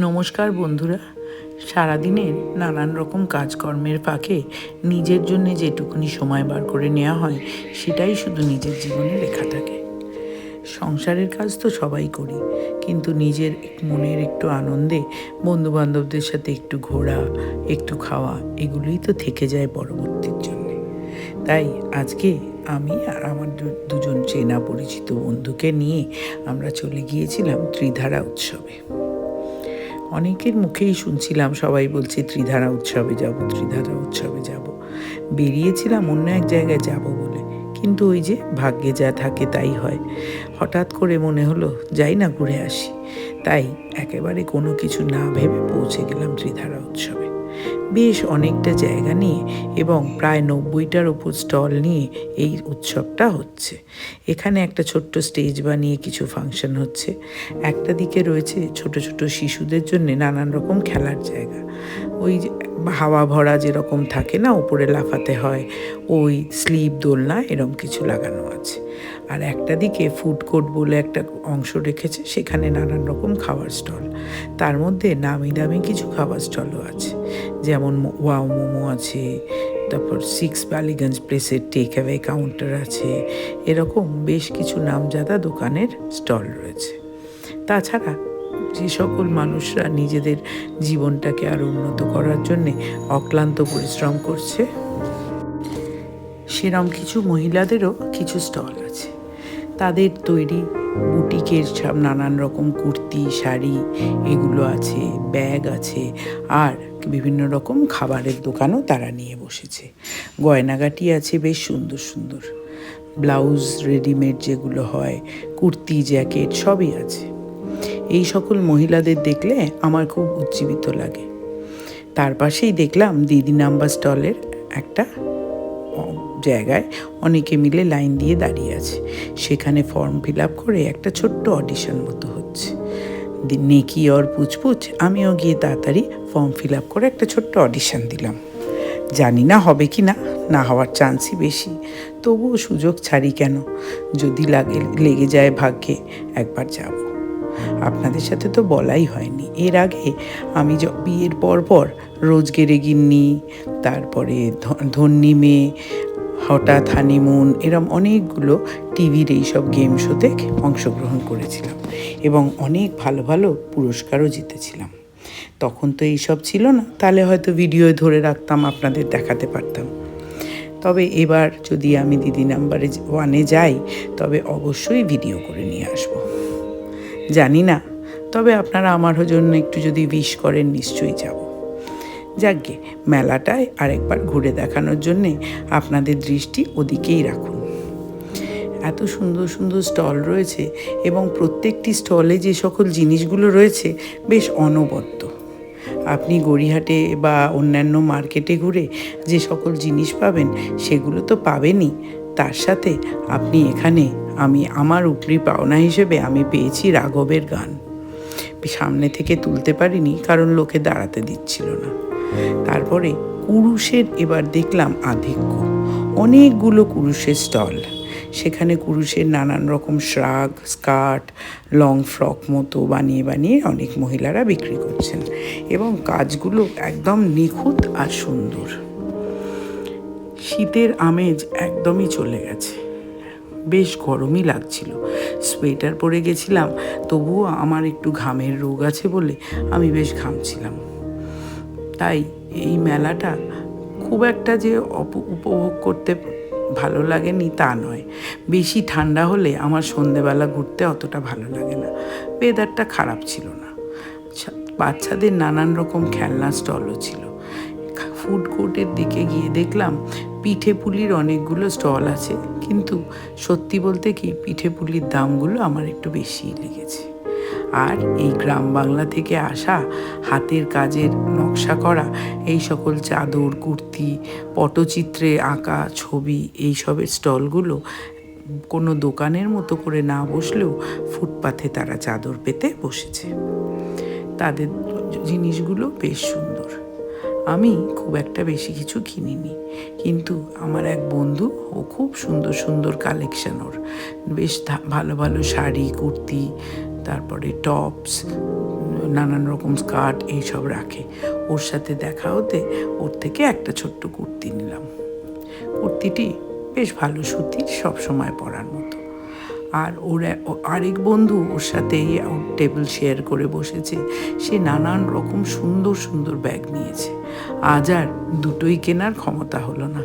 নমস্কার বন্ধুরা। সারাদিনের নানান রকম কাজকর্মের ফাঁকে নিজের জন্যে যেটুকুনি সময় বার করে নেওয়া হয় সেটাই শুধু নিজের জীবনে লেখা থাকে। সংসারের কাজ তো সবাই করি, কিন্তু নিজের মনের একটু আনন্দে বন্ধুবান্ধবদের সাথে একটু ঘোরা, একটু খাওয়া, এগুলোই তো থেকে যায় পরবর্তীর জন্যে। তাই আজকে আমি আর আমার দুজন চেনা পরিচিত বন্ধুকে নিয়ে আমরা চলে গিয়েছিলাম ত্রিধারা উৎসবে। অনেকের মুখেই শুনছিলাম, সবাই বলছে ত্রিধারা উৎসবে যাব, ত্রিধারা উৎসবে যাব। বেরিয়েছিলাম অন্য এক জায়গায় যাব বলে, কিন্তু ওই যে ভাগ্যে যা থাকে তাই হয়। হঠাৎ করে মনে হলো যাই না, ঘুরে আসি। তাই একেবারে কোনো কিছু না ভেবে পৌঁছে গেলাম ত্রিধারা উৎসবে। বেশ অনেকটা জায়গা নিয়ে এবং প্রায় 90টার ওপর স্টল নিয়ে এই উৎসবটা হচ্ছে। এখানে একটা ছোট্ট স্টেজ বানিয়ে কিছু ফাংশন হচ্ছে। একটা দিকে রয়েছে ছোট ছোট শিশুদের জন্য নানান রকম খেলার জায়গা। ওই যে হাওয়া ভরা যেরকম থাকে না, উপরে লাফাতে হয়, ওই স্লিপ দোলনা এরকম কিছু লাগানো আছে। আর একটা দিকে ফুড কোর্ট বলে একটা অংশ রেখেছে, সেখানে নানান রকম খাবার স্টল। তার মধ্যে নামি দামি কিছু খাবার স্টলও আছে, যেমন ওয়াও মোমো আছে, তারপর 6 বালিগঞ্জ প্লেসের টেক অ্যাওয়ে কাউন্টার আছে। এরকম বেশ কিছু নামজাদা দোকানের স্টল রয়েছে। তাছাড়া যে সকল মানুষরা নিজেদের জীবনটাকে আরও উন্নত করার জন্যে অক্লান্ত পরিশ্রম করছে, সেরম কিছু মহিলাদেরও কিছু স্টল আছে। তাদের তৈরি বুটিকের সব নানান রকম কুর্তি, শাড়ি এগুলো আছে, ব্যাগ আছে, আর বিভিন্ন রকম খাবারের দোকানও তারা নিয়ে বসেছে। গয়নাগাটি আছে বেশ সুন্দর সুন্দর, ব্লাউজ রেডিমেড যেগুলো হয়, কুর্তি, জ্যাকেট সবই আছে। এই সকল মহিলাদের দেখলে আমার খুব উজ্জীবিত লাগে। তার পাশেই দেখলাম দিদি নাম্বার স্টলের একটা জায়গায় অনেকে মিলে লাইন দিয়ে দাঁড়িয়ে আছে। সেখানে ফর্ম ফিল আপ করে একটা ছোট্ট অডিশন মতো হচ্ছে। নেকি ওর পুচপুচ, আমিও গিয়ে তাড়াতাড়ি ফর্ম ফিল আপ করে একটা ছোট্ট অডিশন দিলাম। জানি না হবে কি না, না হওয়ার চান্সই বেশি, তবুও সুযোগ ছাড়ি কেন। যদি লেগে যায় ভাগ্যে, একবার যাব। আপনাদের সাথে তো বলাই হয়নি, এর আগে আমি বিয়ের পর রোজগেরে গিন্নি, তারপরে ধন্যি মেয়ে, হঠাৎ হানিমুন, এরম অনেকগুলো টিভির এইসব গেম শোতে অংশগ্রহণ করেছিলাম এবং অনেক ভালো ভালো পুরস্কারও জিতেছিলাম। তখন তো এইসব ছিল না, তাহলে হয়তো ভিডিও ধরে রাখতাম, আপনাদের দেখাতে পারতাম। তবে এবার যদি আমি দিদি নাম্বারে 1-এ যাই, তবে অবশ্যই ভিডিও করে নিয়ে আসব। জানি না, তবে আপনারা আমার জন্য একটু যদি উইশ করেন নিশ্চয়ই যাব। যাকগে, মেলাটায় আরেকবার ঘুরে দেখানোর জন্যে আপনাদের দৃষ্টি ওদিকেই রাখুন। এত সুন্দর সুন্দর স্টল রয়েছে এবং প্রত্যেকটি স্টলে যে সকল জিনিসগুলো রয়েছে বেশ অনবদ্য। আপনি গড়িয়াহাটে বা অন্যান্য মার্কেটে ঘুরে যে সকল জিনিস পাবেন সেগুলো তো পাবেনই, তার সাথে আপনি এখানে আমার উপরি পাওনা হিসেবে আমি পেয়েছি রাঘবের গান। সামনে থেকে তুলতে পারিনি, কারণ লোকে দাঁড়াতে দিচ্ছিল না। তারপরে কুরুশের এবার দেখলাম আধিক্য, অনেকগুলো কুরুশের স্টল। সেখানে কুরুশের নানান রকম শ্রাগ, স্কার্ট, লং ফ্রক মতো বানিয়ে বানিয়ে অনেক মহিলারা বিক্রি করছেন এবং কাজগুলো একদম নিখুঁত আর সুন্দর। শীতের আমেজ একদমই চলে গেছে, বেশ গরমই লাগছিল। সোয়েটার পরে গেছিলাম, তবুও আমার একটু ঘামের রোগ আছে বলে আমি বেশ ঘামছিলাম। তাই এই মেলাটা খুব একটা যে উপভোগ করতে ভালো লাগেনি তা নয়। বেশি ঠান্ডা হলে আমার সন্ধেবেলা ঘুরতে অতটা ভালো লাগে না। ওয়েদারটা খারাপ ছিল না। বাচ্চাদের নানান রকম খেলনা স্টলও ছিল। ফুড কোর্টের দিকে গিয়ে দেখলাম পিঠে পুলির অনেকগুলো স্টল আছে, কিন্তু সত্যি বলতে কি পিঠে পুলির দামগুলো আমার একটু বেশিই লেগেছে। আর এই গ্রাম বাংলা থেকে আসা হাতের কাজের নকশা করা এই সকল চাদর, কুর্তি, পটচিত্রে আঁকা ছবি, এইসবের স্টলগুলো কোনো দোকানের মতো করে না বসলেও ফুটপাথে তারা চাদর পেতে বসেছে। তাদের জিনিসগুলো বেশ সুন্দর। আমি খুব একটা বেশি কিছু কিনিনি, কিন্তু আমার এক বন্ধু, ও খুব সুন্দর সুন্দর কালেকশন, ওর বেশ ভালো ভালো শাড়ি, কুর্তি, তারপরে টপস, নানান রকম স্কার্ট এইসব রাখে। ওর সাথে দেখা হতে ওর থেকে একটা ছোট্ট কুর্তি নিলাম। কুর্তিটি বেশ ভালো, সুতির, সবসময় পরার মতো। আর ওর আরেক বন্ধু ওর সাথে ওর টেবিল শেয়ার করে বসেছে, সে নানান রকম সুন্দর সুন্দর ব্যাগ নিয়েছে। আজ আর দুটোই কেনার ক্ষমতা হলো না।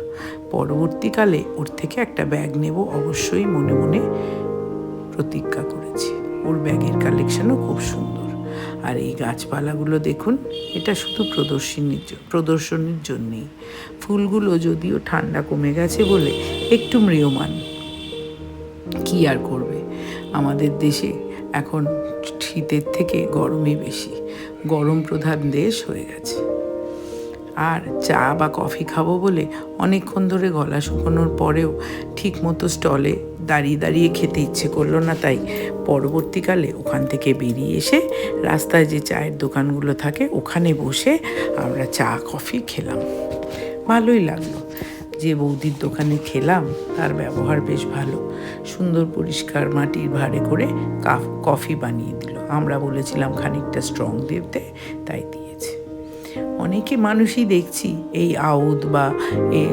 পরবর্তীকালে ওর থেকে একটা ব্যাগ নেব অবশ্যই মনে মনে প্রতিজ্ঞা করেছি। ওর ব্যাগের কালেকশনও খুব সুন্দর। আর এই গাছপালাগুলো দেখুন, এটা শুধু প্রদর্শনীর জন্যেই। ফুলগুলো যদিও ঠান্ডা কমে গেছে বলে একটু ম্রিয়মাণ, কি আর করবে, আমাদের দেশে এখন শীতের থেকে গরমই বেশি, গরম প্রধান দেশ হয়ে গেছে। আর চা বা কফি খাবো বলে অনেকক্ষণ ধরে গলা শুকোনোর পরেও ঠিকমতো স্টলে দাঁড়িয়ে দাঁড়িয়ে খেতে ইচ্ছে করলো না, তাই পরবর্তীকালে ওখান থেকে বেরিয়ে এসে রাস্তায় যে চায়ের দোকানগুলো থাকে ওখানে বসে আমরা চা কফি খেলাম। ভালোই লাগলো। যে বৌদির দোকানে খেলাম তার ব্যবহার বেশ ভালো, সুন্দর পরিষ্কার মাটির ভাঁড়ে করে কফি বানিয়ে দিল। আমরা বলেছিলাম খানিকটা স্ট্রং দিতে, তাই দিয়েছে। অনেকে মানুষই দেখছি এই আউদ বা এই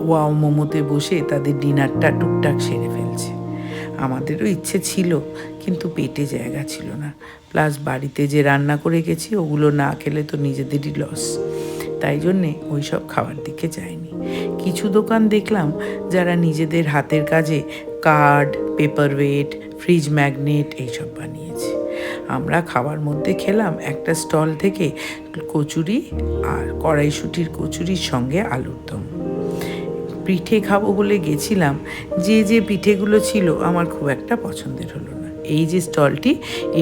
ওয়াও মোমোতে বসে তাদের ডিনারটা টুকটাক সেরে ফেলছে। আমাদেরও ইচ্ছে ছিল, কিন্তু পেটে জায়গা ছিল না। প্লাস বাড়িতে যে রান্না করে গেছি ওগুলো না খেলে তো নিজেদেরই লস, তাই জন্যে ওই সব খাওয়ার দিকে যায়নি। কিছু দোকান দেখলাম যারা নিজেদের হাতের কাজে কার্ড, পেপারওয়েট, ফ্রিজ ম্যাগনেট এইসব বানিয়েছে। আমরা খাওয়ার মধ্যে খেলাম একটা স্টল থেকে কচুরি আর কড়াইশুঁটির কচুরির সঙ্গে আলুর দম। পিঠে খাবো বলে গেছিলাম, যে যে পিঠেগুলো ছিল আমার খুব একটা পছন্দের হলো না। এই যে স্টলটি,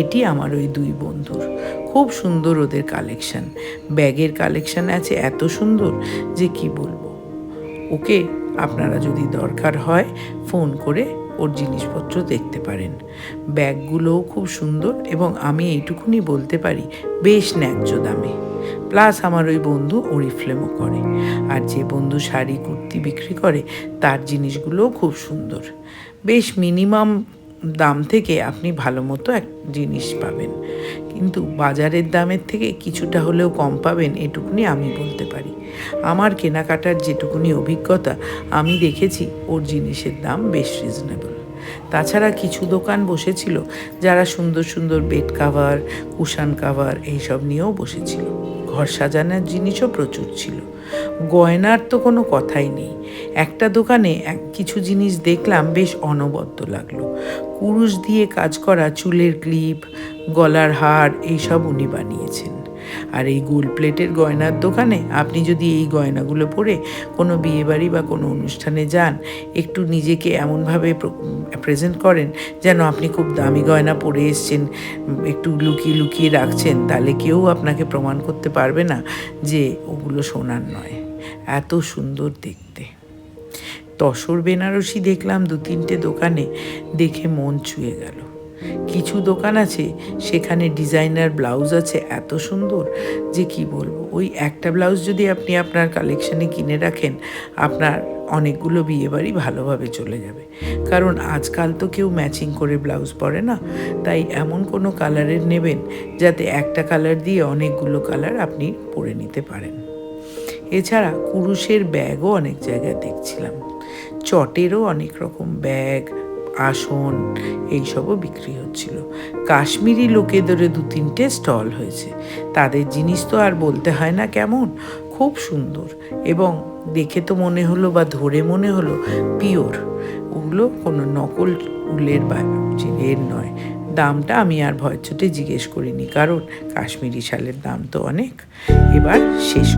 এটি আমার ওই দুই বন্ধুর, খুব সুন্দর ওদের কালেকশন, ব্যাগের কালেকশন আছে এত সুন্দর যে কি বলবো। ওকে আপনারা যদি দরকার হয় ফোন করে ওর জিনিসপত্র দেখতে পারেন। ব্যাগগুলোও খুব সুন্দর এবং আমি এইটুকুনি বলতে পারি বেশ ন্যায্য দামে। প্লাস আমার ওই বন্ধু ওরিফ্লেমও করে, আর যে বন্ধু শাড়ি কুর্তি বিক্রি করে তার জিনিসগুলোও খুব সুন্দর। বেশ মিনিমাম দাম থেকে আপনি ভালো মতো এক জিনিস পাবেন, কিন্তু বাজারের দামের থেকে কিছুটা হলেও কম পাবেন, এটুকুনি আমি বলতে পারি। আমার কেনাকাটার যেটুকুনি অভিজ্ঞতা, আমি দেখেছি ওর জিনিসের দাম বেশ রিজনেবল। তাছাড়া কিছু দোকান বসেছিল যারা সুন্দর সুন্দর বেড কাভার, কুশান কাভার এইসব নিয়েও বসেছিল। ঘর সাজানোর জিনিসও প্রচুর ছিল। গয়নার তো কোনো কথাই নেই। একটা দোকানে কিছু জিনিস দেখলাম বেশ অনবদ্য লাগলো। কুরুশ দিয়ে কাজ করা চুলের ক্লিপ, গলার হার এইসব উনি বানিয়েছেন। আর এই গোল্ড প্লেটের গয়নার দোকানে আপনি যদি এই গয়নাগুলো পরে কোনো বিয়েবাড়ি বা কোনো অনুষ্ঠানে যান, একটু নিজেকে এমনভাবে প্রেজেন্ট করেন যেন আপনি খুব দামি গয়না পরে এসছেন, একটু লুকিয়ে লুকিয়ে রাখছেন, তাহলে কেউ আপনাকে প্রমাণ করতে পারবে না যে ওগুলো সোনার নয়। এত সুন্দর দেখতে। তসর বেনারসি দেখলাম দু তিনটে দোকানে, দেখে মন ছুঁয়ে গেল। কিছু দোকান আছে সেখানে ডিজাইনার ব্লাউজ আছে এত সুন্দর যে কি বলবো। ওই একটা ব্লাউজ যদি আপনি আপনার কালেকশানে কিনে রাখেন, আপনার অনেকগুলো বিয়েবাড়ি ভালোভাবে চলে যাবে। কারণ আজকাল তো কেউ ম্যাচিং করে ব্লাউজ পরে না, তাই এমন কোনো কালারের নেবেন যাতে একটা কালার দিয়ে অনেকগুলো কালার আপনি পরে নিতে পারেন। এছাড়া কুরুশের ব্যাগও অনেক জায়গায় দেখছিলাম, চটেরও অনেক রকম ব্যাগ, আসন এইসবও বিক্রি হচ্ছিল। কাশ্মীরি লোকেদেরও দু তিনটে স্টল হয়েছে, তাদের জিনিস তো আর বলতে হয় না, কেমন খুব সুন্দর, এবং দেখে তো মনে হলো বা ধরে মনে হলো পিওর, ওগুলো কোনো নকল উলের বা এর নয়। দামটা আমি আর ভয় চোটে জিজ্ঞেস করিনি, কারণ কাশ্মীরি শালের দাম তো অনেক। এবার শেষ,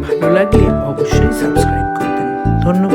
ভালো লাগলে অবশ্যই সাবস্ক্রাইব করবেন। ধন্যবাদ।